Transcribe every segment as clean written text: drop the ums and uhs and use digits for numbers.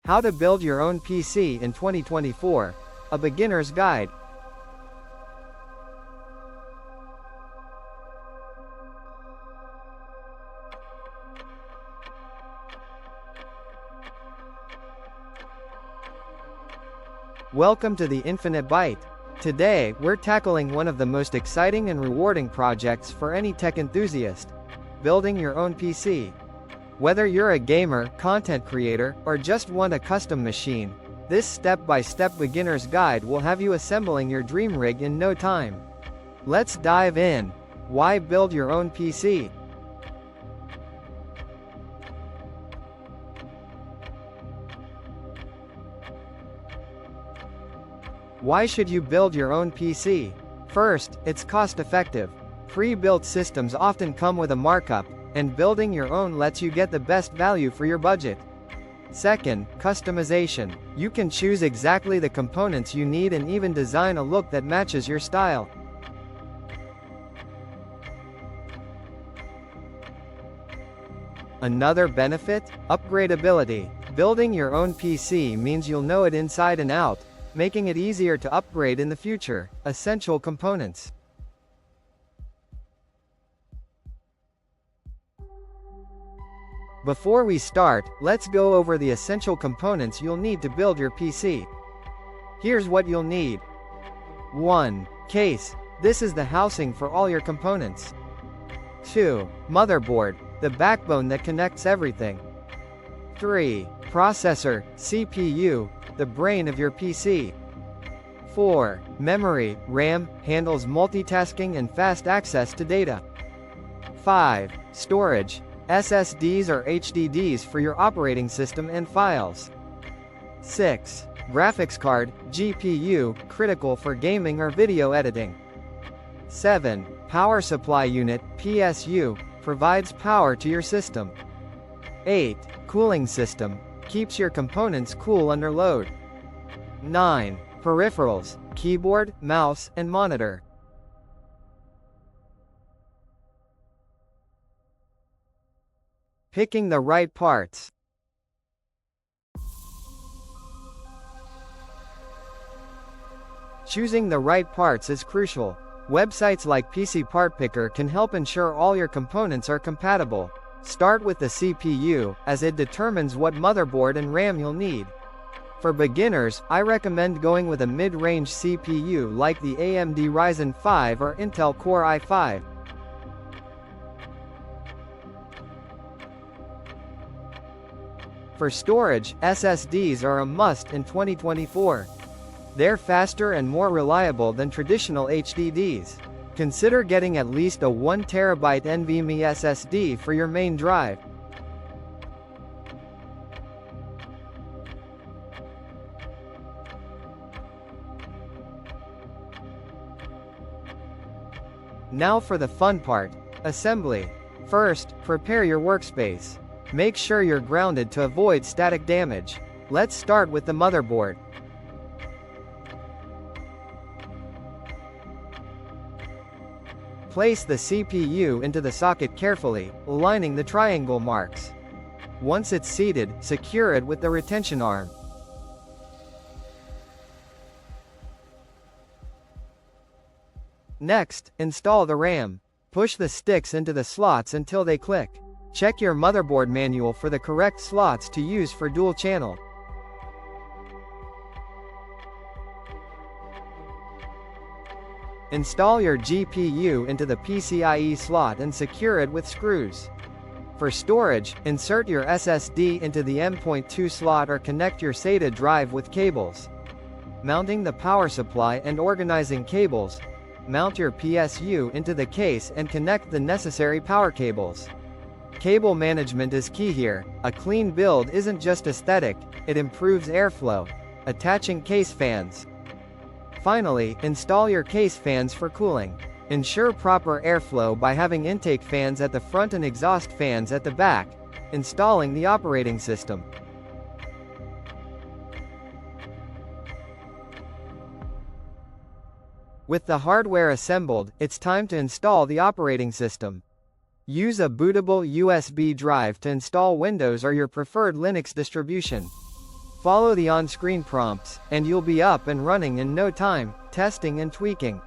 How to build your own PC in 2024, a beginner's guide. Welcome to the Infinite Byte. Today, we're tackling one of the most exciting and rewarding projects for any tech enthusiast: building your own PC. Whether you're a gamer, content creator, or just want a custom machine, this step-by-step beginner's guide will have you assembling your dream rig in no time. Let's dive in. Why build your own PC? Why should you build your own PC? First, it's cost-effective. Pre-built systems often come with a markup, and building your own lets you get the best value for your budget. Second, customization. You can choose exactly the components you need and even design a look that matches your style. Another benefit? Upgradability. Building your own PC means you'll know it inside and out, making it easier to upgrade in the future. Essential components. Before we start, let's go over the essential components you'll need to build your PC. Here's what you'll need. 1. Case. This is the housing for all your components. 2. Motherboard, the backbone that connects everything. 3. Processor, CPU, the brain of your PC. 4. Memory, RAM, handles multitasking and fast access to data. 5. Storage, SSDs or HDDs for your operating system and files. 6. Graphics card, GPU, critical for gaming or video editing. 7. Power supply unit, PSU, provides power to your system. 8. Cooling system, keeps your components cool under load. 9. Peripherals, keyboard, mouse, and monitor. Picking the right parts. Choosing the right parts is crucial. Websites like PC Part Picker can help ensure all your components are compatible. Start with the CPU, as it determines what motherboard and RAM you'll need. For beginners, I recommend going with a mid-range CPU like the AMD Ryzen 5 or Intel Core i5. For storage, SSDs are a must in 2024. They're faster and more reliable than traditional HDDs. Consider getting at least a 1TB NVMe SSD for your main drive. Now for the fun part: assembly. First, prepare your workspace. Make sure you're grounded to avoid static damage. Let's start with the motherboard. Place the CPU into the socket carefully, aligning the triangle marks. Once it's seated, secure it with the retention arm. Next, install the RAM. Push the sticks into the slots until they click. Check your motherboard manual for the correct slots to use for dual channel. Install your GPU into the PCIe slot and secure it with screws. For storage, insert your SSD into the M.2 slot or connect your SATA drive with cables. Mounting the power supply and organizing cables. Mount your PSU into the case and connect the necessary power cables. Cable management is key here. A clean build isn't just aesthetic, it improves airflow. Attaching case fans. Finally, install your case fans for cooling. Ensure proper airflow by having intake fans at the front and exhaust fans at the back. Installing the operating system. With the hardware assembled, it's time to install the operating system. Use a bootable USB drive to install Windows or your preferred Linux distribution. Follow the on-screen prompts, and you'll be up and running in no time, testing and tweaking.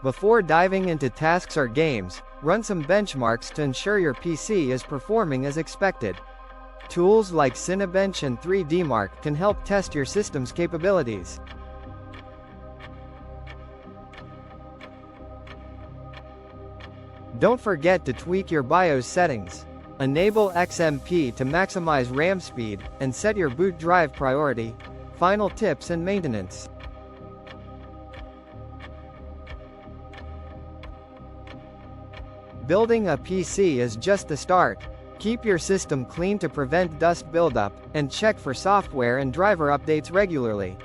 Before diving into tasks or games, run some benchmarks to ensure your PC is performing as expected. Tools like Cinebench and 3DMark can help test your system's capabilities. Don't forget to tweak your BIOS settings. Enable XMP to maximize RAM speed, and set your boot drive priority. Final tips and maintenance. Building a PC is just the start. Keep your system clean to prevent dust buildup, and check for software and driver updates regularly.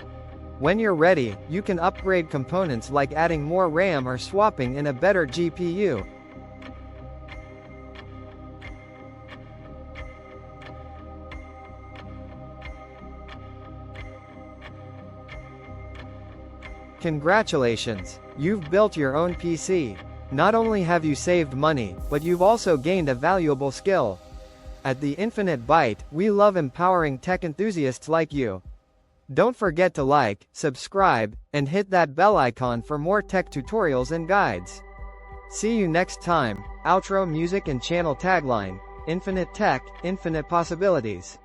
When you're ready, you can upgrade components like adding more RAM or swapping in a better GPU. Congratulations! You've built your own PC. Not only have you saved money, but you've also gained a valuable skill. At the Infinite Byte, we love empowering tech enthusiasts like you. Don't forget to like, subscribe, and hit that bell icon for more tech tutorials and guides. See you next time. Outro music and channel tagline: Infinite Tech, Infinite Possibilities.